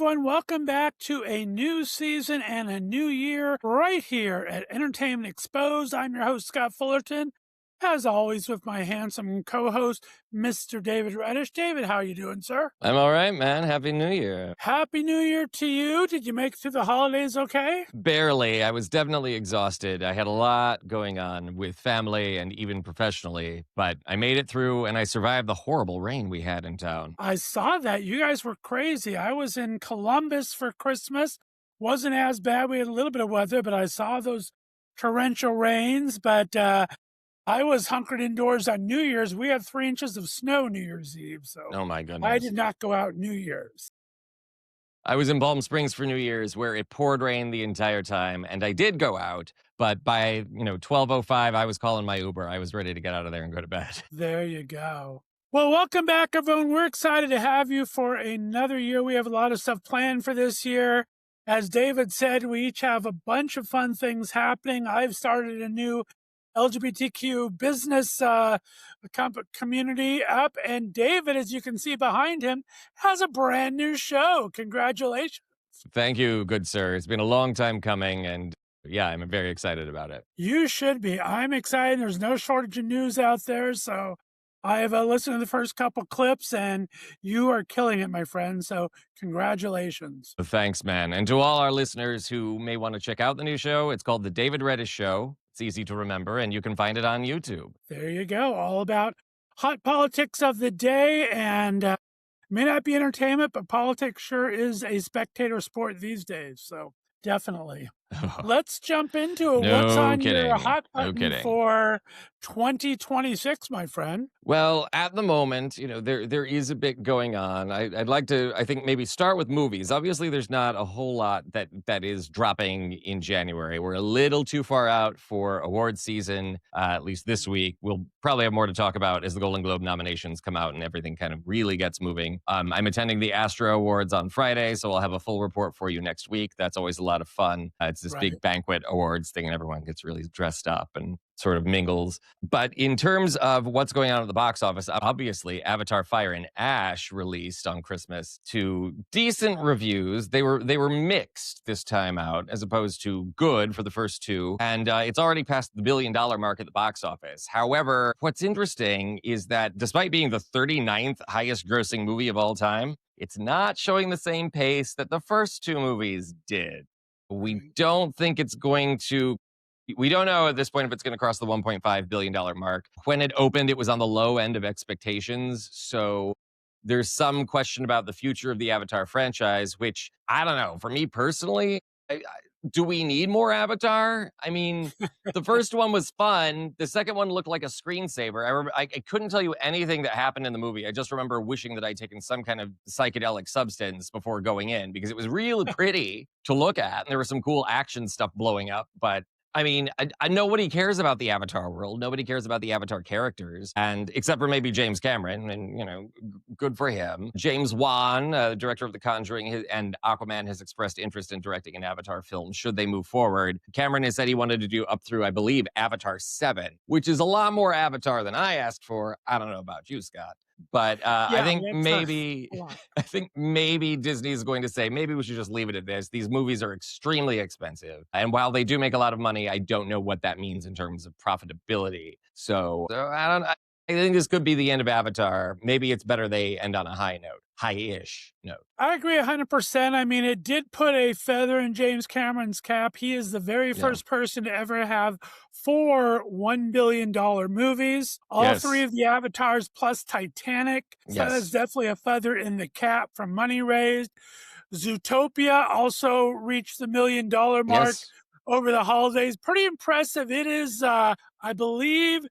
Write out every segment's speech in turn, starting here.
everyone. Welcome back to a new season and a new year right here at Entertainment Exposed. I'm your host, Scott Fullerton, as always, with my handsome co-host, Mr. David Reddish. David, how are you doing, sir? I'm all right, man. Happy New Year. Happy New Year to you. Did you make it through the holidays okay? Barely. I was definitely exhausted. I had a lot going on with family and even professionally, but I made it through and I survived the horrible rain we had in town. I saw that. You guys were crazy. I was in Columbus for Christmas. Wasn't as bad. We had a little bit of weather, but I saw those torrential rains. But I was hunkered indoors on New Year's. We had 3 inches of snow New Year's Eve. So Oh my I goodness. did not go out New Year's. I was in Palm Springs for New Year's where it poured rain the entire time and I did go out, but by, 12:05 I was calling my Uber. I was ready to get out of there and go to bed. There you go. Well, welcome back, everyone. We're excited to have you for another year. We have a lot of stuff planned for this year. As David said, we each have a bunch of fun things happening. I've started a new LGBTQ business community up, and David, as you can see behind him, has a brand new show. Congratulations. Thank you, good sir. It's been a long time coming and yeah, I'm very excited about it. You should be. I'm excited. There's no shortage of news out there, so I have listened to the first couple clips, and you are killing it, my friend. So congratulations. Thanks, man. And to all our listeners who may want to check out the new show, it's called The David Reddish Show. It's easy to remember, and you can find it on YouTube. There you go. All about hot politics of the day, and may not be entertainment, but politics sure is a spectator sport these days. So definitely. Let's jump into it. What's No on your kidding. hot No button kidding. for 2026, my friend? Well, at the moment, there is a bit going on. I'd like to, I think, maybe start with movies. Obviously, there's not a whole lot that is dropping in January. We're a little too far out for award season, at least this week. We'll probably have more to talk about as the Golden Globe nominations come out and everything kind of really gets moving. I'm attending the Astro Awards on Friday, so I'll have a full report for you next week. That's always a lot of fun. It's this big banquet awards thing, and everyone gets really dressed up and sort of mingles. But in terms of what's going on at the box office, obviously Avatar Fire and Ash released on Christmas to decent reviews. They were mixed this time out as opposed to good for the first two. And it's already passed the $1 billion mark at the box office. However, what's interesting is that despite being the 39th highest grossing movie of all time, it's not showing the same pace that the first two movies did. We don't think it's going to. We don't know at this point if it's going to cross the $1.5 billion mark. When it opened, it was on the low end of expectations. So there's some question about the future of the Avatar franchise, which I don't know. For me personally, do we need more Avatar? I mean, the first one was fun. The second one looked like a screensaver. I couldn't tell you anything that happened in the movie. I just remember wishing that I'd taken some kind of psychedelic substance before going in because it was really pretty to look at. And there was some cool action stuff blowing up. But I mean, nobody cares about the Avatar world. Nobody cares about the Avatar characters, and except for maybe James Cameron, and good for him. James Wan, director of The Conjuring and Aquaman, has expressed interest in directing an Avatar film should they move forward. Cameron has said he wanted to do up through, I believe, Avatar 7, which is a lot more Avatar than I asked for. I don't know about you, Scott. But I think maybe Disney is going to say, maybe we should just leave it at this. These movies are extremely expensive. And while they do make a lot of money, I don't know what that means in terms of profitability. So I think this could be the end of Avatar. Maybe it's better they end on a high note, high-ish note. I agree 100%. I mean, it did put a feather in James Cameron's cap. He is the very first person to ever have 4 $1 billion movies. All three of the Avatars plus Titanic. So that's definitely a feather in the cap from money raised. Zootopia also reached the $1 million mark over the holidays. Pretty impressive. It is, I believe,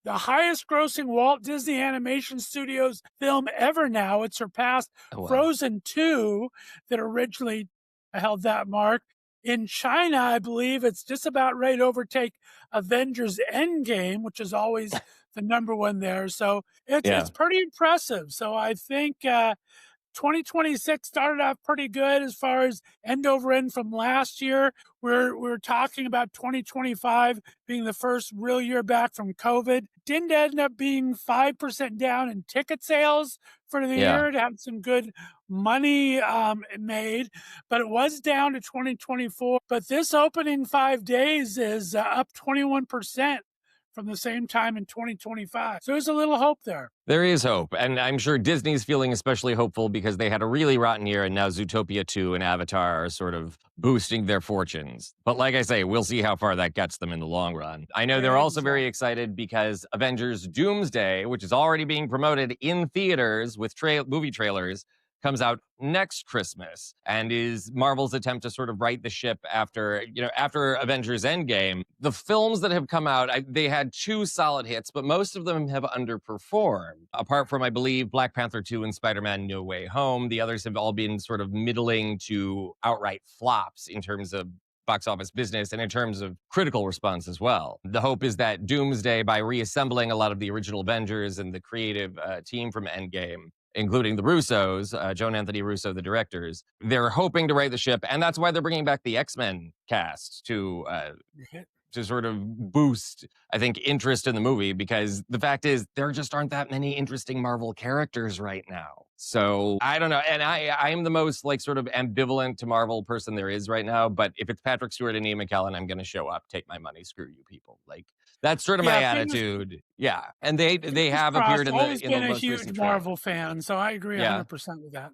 the highest grossing Walt Disney Animation Studios film ever now. It surpassed Frozen 2 that originally held that mark. In China, I believe it's just about ready to overtake Avengers Endgame, which is always the number one there. So it's pretty impressive. So I think 2026 started off pretty good as far as end over end from last year. We're talking about 2025 being the first real year back from COVID. Didn't end up being 5% down in ticket sales for the year. It had some good money made, but it was down to 2024. But this opening 5 days is up 21% from the same time in 2025. So there's a little hope there. There is hope, and I'm sure Disney's feeling especially hopeful because they had a really rotten year, and now Zootopia 2 and Avatar are sort of boosting their fortunes. But like I say, we'll see how far that gets them in the long run. I know they're also very excited because Avengers Doomsday, which is already being promoted in theaters with movie trailers, comes out next Christmas and is Marvel's attempt to sort of right the ship after Avengers Endgame. The films that have come out, they had 2 solid hits, but most of them have underperformed. Apart from, I believe, Black Panther 2 and Spider-Man No Way Home, the others have all been sort of middling to outright flops in terms of box office business and in terms of critical response as well. The hope is that Doomsday, by reassembling a lot of the original Avengers and the creative team from Endgame, including the Russos, Joe and Anthony Russo, the directors, they're hoping to right the ship, and that's why they're bringing back the X-Men cast to sort of boost, I think, interest in the movie, because the fact is there just aren't that many interesting Marvel characters right now. So I don't know, and I am the most sort of ambivalent to Marvel person there is right now, but if it's Patrick Stewart and Ian McKellen, I'm going to show up, take my money, screw you people. That's sort of my attitude. Yeah, and they have appeared in the most recent trailer. Always been a huge Marvel fan, so I agree 100% with that.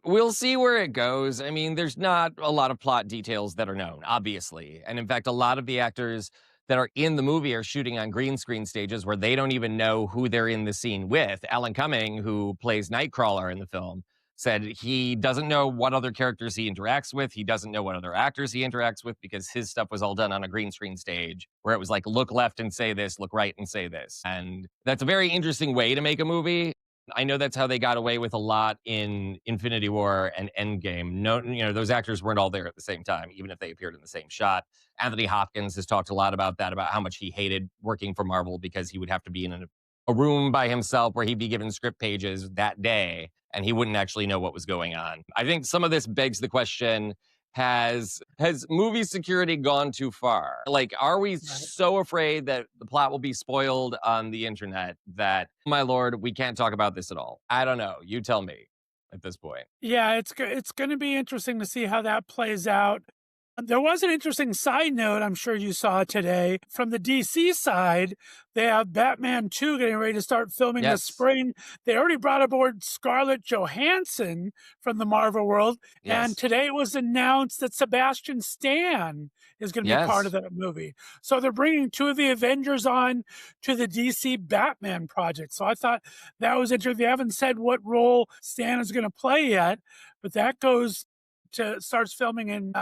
We'll see where it goes. I mean, there's not a lot of plot details that are known, obviously. And in fact, a lot of the actors that are in the movie are shooting on green screen stages where they don't even know who they're in the scene with. Alan Cumming, who plays Nightcrawler in the film, said he doesn't know what other characters he interacts with. He doesn't know what other actors he interacts with because his stuff was all done on a green screen stage where it was like, look left and say this, look right and say this. And that's a very interesting way to make a movie. I know that's how they got away with a lot in Infinity War and Endgame. No, those actors weren't all there at the same time, even if they appeared in the same shot. Anthony Hopkins has talked a lot about that, about how much he hated working for Marvel because he would have to be in a room by himself where he'd be given script pages that day and he wouldn't actually know what was going on. I think some of this begs the question, has movie security gone too far? Are we so afraid that the plot will be spoiled on the internet that, my lord, we can't talk about this at all? I don't know. You tell me at this point. Yeah, it's going to be interesting to see how that plays out. There was an interesting side note I'm sure you saw today. From the DC side, they have Batman 2 getting ready to start filming this spring. They already brought aboard Scarlett Johansson from the Marvel world. And today it was announced that Sebastian Stan is going to be part of that movie. So they're bringing 2 of the Avengers on to the DC Batman project. So I thought that was interesting. They haven't said what role Stan is going to play yet, but that starts filming in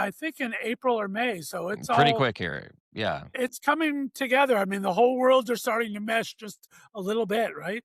April or May. So it's pretty quick here. Yeah. It's coming together. I mean, the whole worlds are starting to mesh just a little bit, right?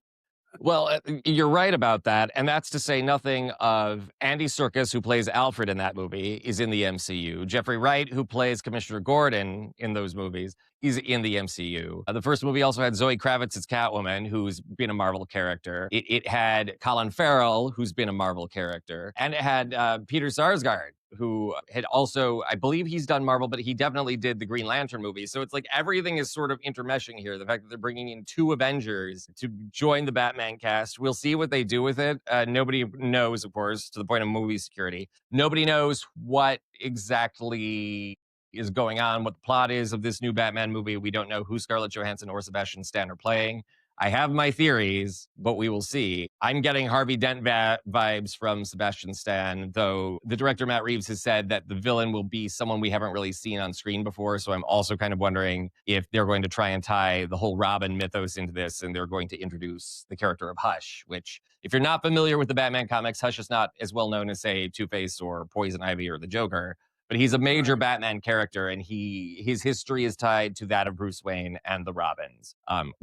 Well, you're right about that. And that's to say nothing of Andy Serkis, who plays Alfred in that movie, is in the MCU. Jeffrey Wright, who plays Commissioner Gordon in those movies, is in the MCU. The first movie also had Zoe Kravitz as Catwoman, who's been a Marvel character. It had Colin Farrell, who's been a Marvel character. And it had Peter Sarsgaard, who had also, I believe he's done Marvel, but he definitely did the Green Lantern movie. So it's like everything is sort of intermeshing here. The fact that they're bringing in 2 Avengers to join the Batman cast. We'll see what they do with it. Nobody knows, of course, to the point of movie security. Nobody knows what exactly is going on, what the plot is of this new Batman movie. We don't know who Scarlett Johansson or Sebastian Stan are playing. I have my theories, but we will see. I'm getting Harvey Dent vibes from Sebastian Stan, though the director, Matt Reeves, has said that the villain will be someone we haven't really seen on screen before. So I'm also kind of wondering if they're going to try and tie the whole Robin mythos into this, and they're going to introduce the character of Hush, which, if you're not familiar with the Batman comics, Hush is not as well known as, say, Two-Face or Poison Ivy or the Joker. But he's a major Batman character, and his history is tied to that of Bruce Wayne and the Robins.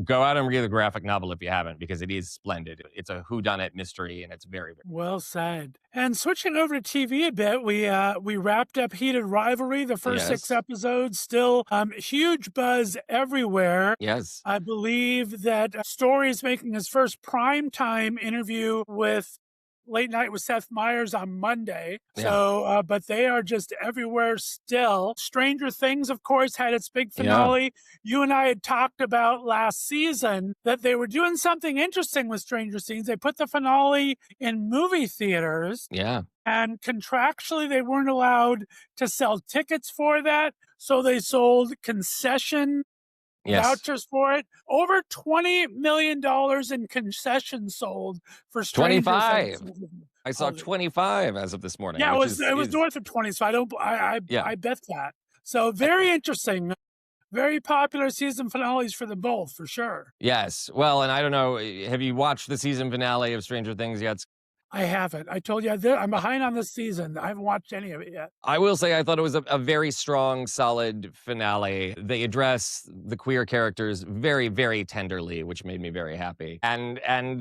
Go out and read the graphic novel if you haven't, because it is splendid. It's a whodunit mystery, and it's very, very well said. And switching over to TV a bit, we wrapped up Heated Rivalry. The first 6 episodes, still huge buzz everywhere. Yes. I believe that Story is making his first primetime interview with Late Night with Seth Meyers on Monday. So, but they are just everywhere still. Stranger Things, of course, had its big finale. You and I had talked about last season that they were doing something interesting with Stranger Things. They put the finale in movie theaters. And contractually, they weren't allowed to sell tickets for that. So they sold concession vouchers for it. Over $20 million in concessions sold for Stranger 25. Things. I saw 25 as of this morning. Yeah, it was north of 20, so I bet that. So very interesting. Very popular season finales for them both, for sure. Yes. Well, and I don't know, have you watched the season finale of Stranger Things yet? I haven't. I told you I'm behind on this season. I haven't watched any of it yet. I will say I thought it was a very strong, solid finale. They address the queer characters very, very tenderly, which made me very happy. And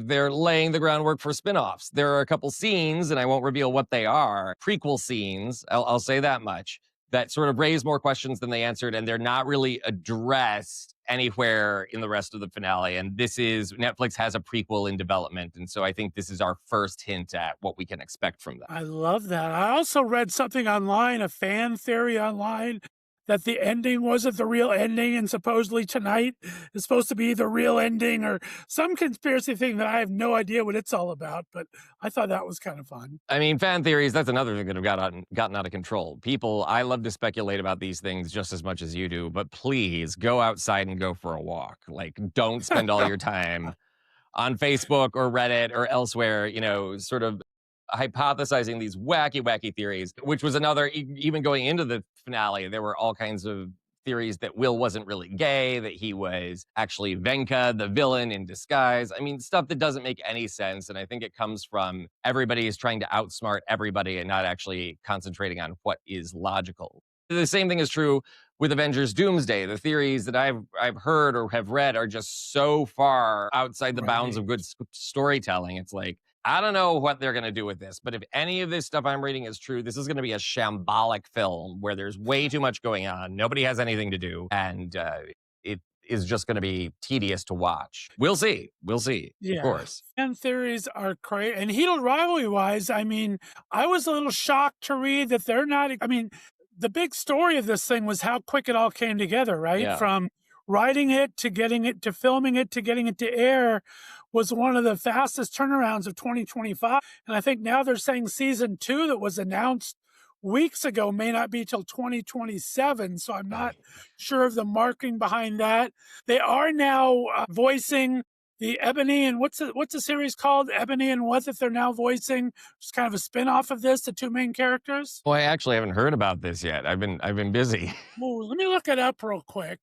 they're laying the groundwork for spin-offs. There are a couple scenes, and I won't reveal what they are, prequel scenes, I'll say that much, that sort of raise more questions than they answered, and they're not really addressed anywhere in the rest of the finale. And Netflix has a prequel in development, and so I think this is our first hint at what we can expect from them. I love that. I also read something online, a fan theory online, that the ending wasn't the real ending, and supposedly tonight is supposed to be the real ending, or some conspiracy thing that I have no idea what it's all about, but I thought that was kind of fun. I mean, fan theories, that's another thing that have gotten out of control. I love to speculate about these things just as much as you do, but please go outside and go for a walk. Like, don't spend all your time on Facebook or Reddit or elsewhere, sort of hypothesizing these wacky theories, which was another, even going into the finale, there were all kinds of theories that Will wasn't really gay, that he was actually Venka, the villain in disguise. I mean, stuff that doesn't make any sense. And I think it comes from everybody is trying to outsmart everybody and not actually concentrating on what is logical. The same thing is true with Avengers Doomsday. The theories that I've heard or have read are just so far outside the bounds of good storytelling. It's like, I don't know what they're going to do with this, but if any of this stuff I'm reading is true, this is going to be a shambolic film where there's way too much going on. Nobody has anything to do. And it is just going to be tedious to watch. We'll see. Of course. And theories are great. And Heated Rivalry wise, I mean, I was a little shocked to read that they're not, I mean, the big story of this thing was how quick it all came together, right? Yeah. From writing it to getting it to filming it to getting it to air was one of the fastest turnarounds of 2025. And I think now they're saying season 2 that was announced weeks ago may not be till 2027. So I'm not sure of the marketing behind that. They are now voicing the Ebony and what's the series called? Ebony and what that they're now voicing? It's kind of a spin-off of this, the two main characters. Well, I actually haven't heard about this yet. I've been busy. Well, let me look it up real quick.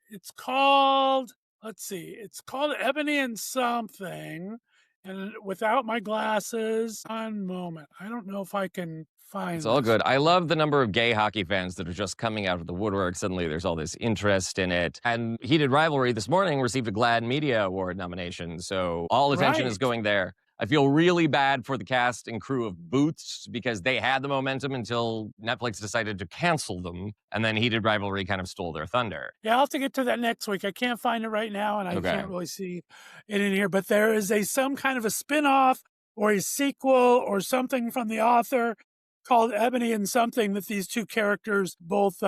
It's called, let's see, it's called Ebony and something. And without my glasses, one moment. I don't know if I can find It's all good. I love the number of gay hockey fans that are just coming out of the woodwork. Suddenly there's all this interest in it. And Heated Rivalry this morning received a GLAAD Media Award nomination. So all attention is going there. I feel really bad for the cast and crew of Booths because they had the momentum until Netflix decided to cancel them. And then Heated Rivalry kind of stole their thunder. Yeah, I'll have to get to that next week. I can't find it right now, and I can't really see it in here. But there is some kind of a spin-off or a sequel or something from the author called Ebony and something that these two characters, both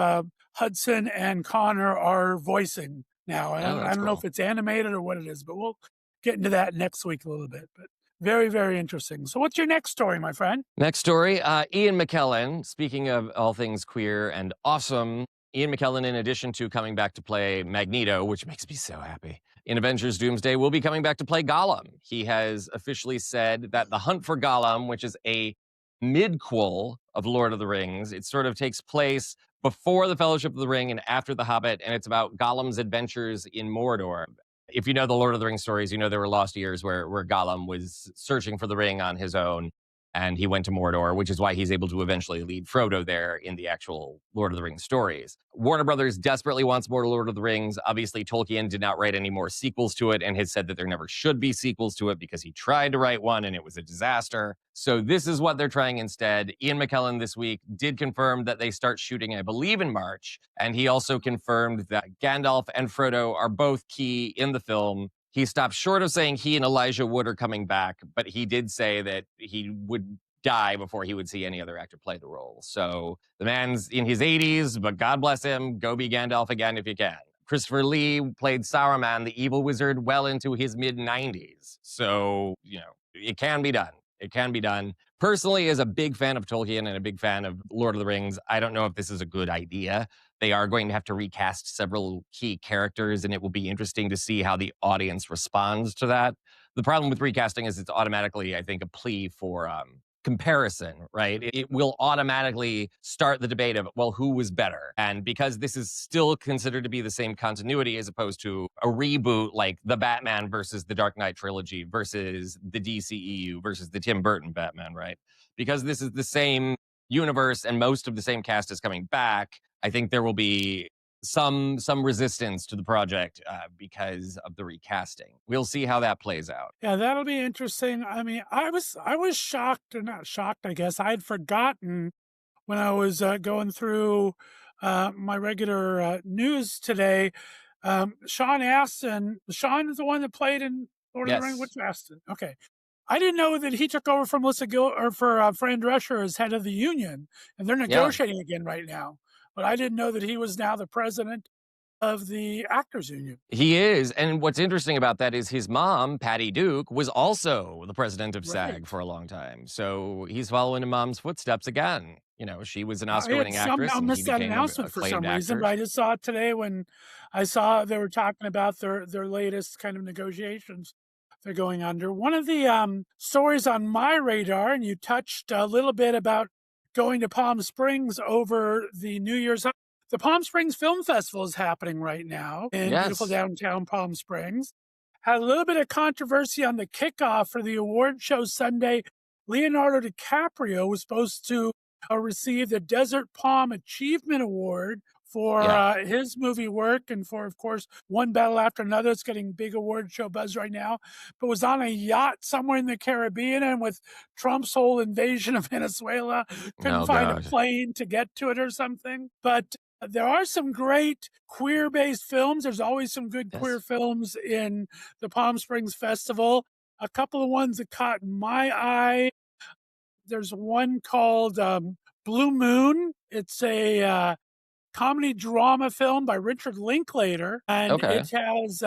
Hudson and Connor, are voicing now. I don't know if it's animated or what it is, but we'll get into that next week a little bit. But very, very interesting. So what's your next story, my friend? Next story, Ian McKellen. Speaking of all things queer and awesome, Ian McKellen, in addition to coming back to play Magneto, which makes me so happy, in Avengers Doomsday, will be coming back to play Gollum. He has officially said that The Hunt for Gollum, which is a midquel of Lord of the Rings, it sort of takes place before the Fellowship of the Ring and after The Hobbit, and it's about Gollum's adventures in Mordor. If you know the Lord of the Rings stories, you know there were lost years where Gollum was searching for the ring on his own, and he went to Mordor, which is why he's able to eventually lead Frodo there in the actual Lord of the Rings stories. Warner Brothers desperately wants more Lord of the Rings. Obviously, Tolkien did not write any more sequels to it and has said that there never should be sequels to it because he tried to write one and it was a disaster. So this is what they're trying instead. Ian McKellen this week did confirm that they start shooting, I believe, in March. And he also confirmed that Gandalf and Frodo are both key in the film. He stopped short of saying he and Elijah Wood are coming back, but he did say that he would die before he would see any other actor play the role. So the man's in his 80s, but God bless him. Go be Gandalf again if you can. Christopher Lee played Saruman, the evil wizard, well into his mid 90s. So, it can be done. It can be done. Personally, as a big fan of Tolkien and a big fan of Lord of the Rings, I don't know if this is a good idea. They are going to have to recast several key characters, and it will be interesting to see how the audience responds to that. The problem with recasting is it's automatically, I think, a plea for comparison, right? It will automatically start the debate of, well, who was better? And because this is still considered to be the same continuity as opposed to a reboot like the Batman versus the Dark Knight trilogy versus the DCEU versus the Tim Burton Batman, right? Because this is the same universe and most of the same cast is coming back, I think there will be some resistance to the project because of the recasting. We'll see how that plays out. Yeah, that'll be interesting. I mean, I was shocked, or not shocked, I guess. I had forgotten when I was going through my regular news today. Sean Astin, Sean is the one that played in Lord of the Rings. Which Astin? Okay. I didn't know that he took over from Fran Drescher as head of the union, and they're negotiating again right now. But I didn't know that he was now the president of the Actors Union. He is. And what's interesting about that is his mom, Patty Duke, was also the president of SAG for a long time. So he's following in mom's footsteps again. She was an Oscar-winning actress. I missed that announcement for some reason, but I just saw it today when I saw they were talking about their latest kind of negotiations they're going under. One of the stories on my radar, and you touched a little bit about going to Palm Springs over the New Year's. The Palm Springs Film Festival is happening right now in beautiful downtown Palm Springs. Had a little bit of controversy on the kickoff for the award show Sunday. Leonardo DiCaprio was supposed to receive the Desert Palm Achievement Award for his movie work and for, of course, One Battle After Another. It's getting big award show buzz right now, but was on a yacht somewhere in the Caribbean, and with Trump's whole invasion of Venezuela, couldn't find a plane to get to it or something. But there are some great queer-based films. There's always some good queer films in the Palm Springs Festival. A couple of ones that caught my eye. There's one called Blue Moon. It's a comedy drama film by Richard Linklater, and it has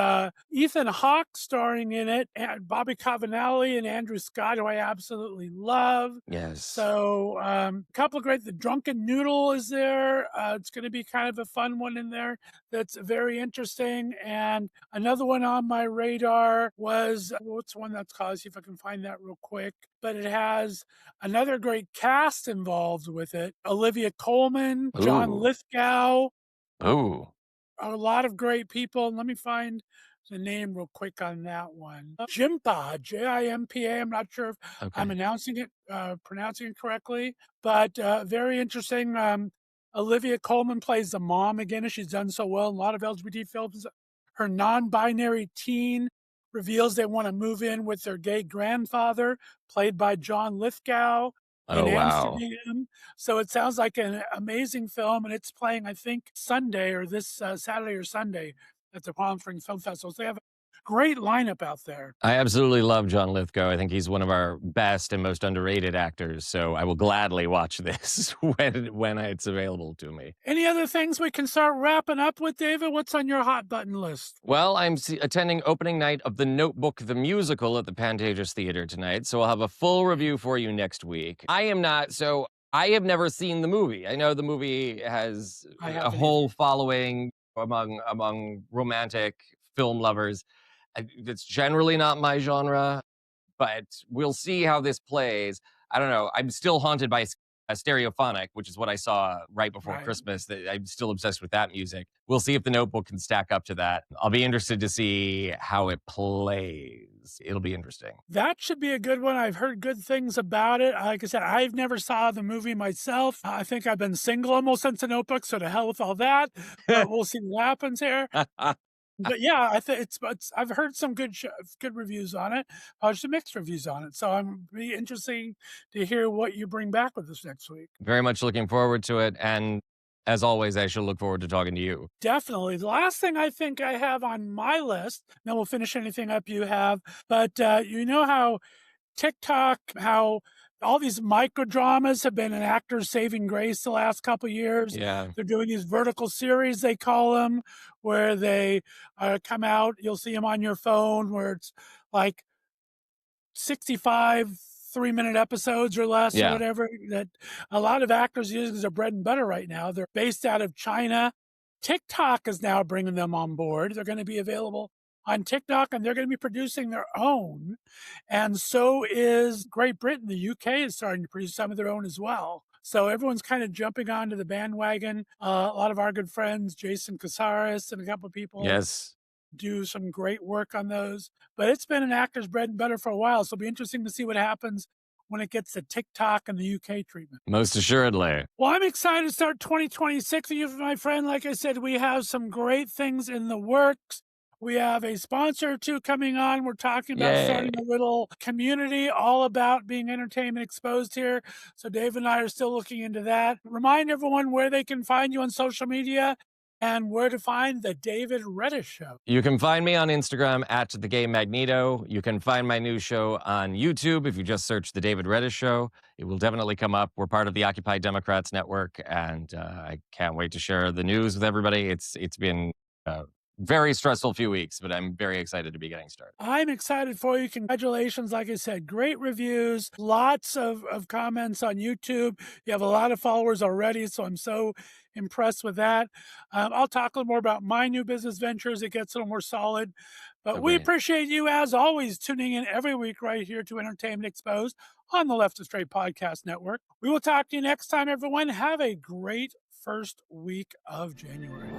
Ethan Hawke starring in it, and Bobby Cannavale and Andrew Scott, who I absolutely love. Yes. So a couple of great. The Drunken Noodle is there. It's going to be kind of a fun one in there that's very interesting. And another one on my radar was, what's one that's called? See if I can find that real quick. But it has another great cast involved with it. Olivia Colman, John Lithgow. Oh. A lot of great people. Let me find the name real quick on that one. Jimpa, Jimpa. I'm not sure if I'm pronouncing it correctly, but very interesting. Olivia Colman plays the mom again, and she's done so well in a lot of LGBT films. Her non-binary teen reveals they want to move in with their gay grandfather, played by John Lithgow in Amsterdam. So it sounds like an amazing film, and it's playing, I think, Sunday or this Saturday or Sunday at the Palm Springs Film Festival. So they have a great lineup out there. I absolutely love John Lithgow. I think he's one of our best and most underrated actors. So I will gladly watch this when it's available to me. Any other things we can start wrapping up with, David? What's on your hot button list? Well, I'm attending opening night of The Notebook, the musical at the Pantages Theater tonight. So I'll have a full review for you next week. I have never seen the movie. I know the movie has a whole following among romantic film lovers. It's generally not my genre, but we'll see how this plays. I don't know. I'm still haunted by Stereophonic, which is what I saw right before Christmas. I'm still obsessed with that music. We'll see if The Notebook can stack up to that. I'll be interested to see how it plays. It'll be interesting. That should be a good one. I've heard good things about it. Like I said, I've never saw the movie myself. I think I've been single almost since The Notebook, so to hell with all that. But we'll see what happens here. But yeah, I think I've heard some good reviews on it, some mixed reviews on it. So I'm be interesting to hear what you bring back with us next week. Very much looking forward to it. And As always, I shall look forward to talking to you. Definitely. The last thing I think I have on my list, then we'll finish anything up you have, but you know how TikTok, how all these micro dramas have been an actor's saving grace the last couple of years. Yeah. They're doing these vertical series, they call them, where they come out. You'll see them on your phone where it's like 65 3-minute episodes or less or whatever that a lot of actors use as their bread and butter right now. They're based out of China. TikTok is now bringing them on board. They're going to be available on TikTok, and they're going to be producing their own. And so is Great Britain. The UK is starting to produce some of their own as well. So everyone's kind of jumping onto the bandwagon. A lot of our good friends, Jason Casares and a couple of people do some great work on those. But it's been an actor's bread and butter for a while. So it'll be interesting to see what happens when it gets to TikTok and the UK treatment. Most assuredly. Well, I'm excited to start 2026 with you, my friend. Like I said, we have some great things in the works. We have a sponsor or two coming on. We're talking about starting a little community all about being entertainment exposed here. So Dave and I are still looking into that. Remind everyone where they can find you on social media and where to find the David Reddish Show. You can find me on Instagram at The Gay Magneto. You can find my new show on YouTube. If you just search The David Reddish Show, it will definitely come up. We're part of the Occupy Democrats Network, and I can't wait to share the news with everybody. It's been very stressful few weeks, but I'm very excited to be getting started. I'm excited for you. Congratulations. Like I said, great reviews, lots of comments on YouTube. You have a lot of followers already, so I'm so impressed with that. I'll talk a little more about my new business ventures. It gets a little more solid. But we appreciate you, as always, tuning in every week right here to Entertainment Exposed on the Left of Straight Podcast Network. We will talk to you next time, everyone. Have a great first week of January.